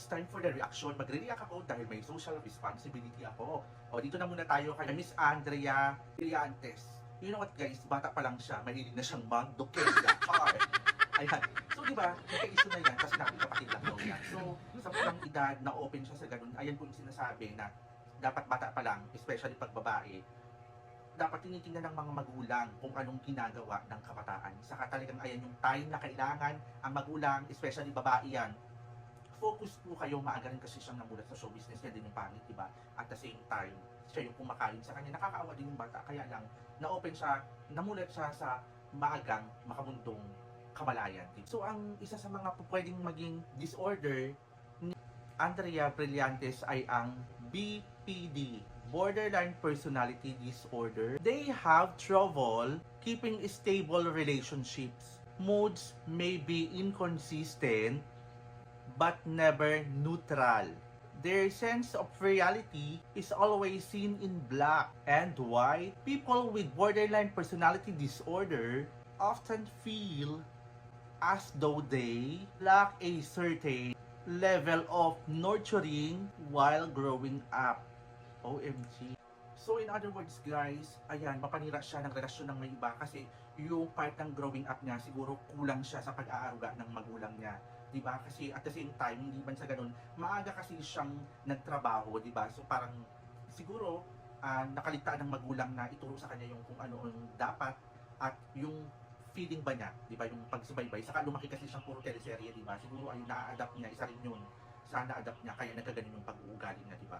time for the reaction. Magre-react ako dahil may social responsibility ako. O, dito na muna tayo kay Miss Andrea Brillantes. You know what guys, bata pa lang siya, mahilig na siyang mag-dokenya. Ayan. So, di ba, nagka-issue na yan kasi nakikapatid lang daw yan. So, sa pulang edad, na-open siya sa ganun. Ayan po yung sinasabi na dapat bata pa lang, especially pag babae, dapat tinitingnan ng mga magulang kung anong ginagawa ng kabataan. Saka talagang ayan yung time na kailangan ang magulang, especially babae yan, focus po kayo, maaga rin kasi siyang namulat sa show business, yan din yung pangit, diba? At the same time, siya yung kumakain sa kanya, nakakaawa din yung bata, kaya lang, na-open siya, namulat siya sa maagang makamundong kamalayan. So, ang isa sa mga pwedeng maging disorder ni Andrea Brillantes ay ang BPD, Borderline Personality Disorder. They have trouble keeping stable relationships. Moods may be inconsistent but never neutral. Their sense of reality is always seen in black and white. People with borderline personality disorder often feel as though they lack a certain level of nurturing while growing up. OMG. So in other words guys, ayan, mapanira siya ng relasyon ng may iba kasi yung part ng growing up niya, siguro kulang siya sa pag-aaruga ng magulang niya. Diba? Kasi at the same time, hindi man sa ganun, maaga kasi siyang nagtrabaho, diba? So parang siguro nakaligtaan ng magulang na ituro sa kanya yung kung ano ang dapat at yung feeling ba niya, diba? Yung pagsubaybay. Saka lumaki kasi siyang puro teleserye, diba? Siguro ay na-adapt niya, isa rin yun sa na-adapt niya, kaya nagkaganon yung pag-uugali niya, diba?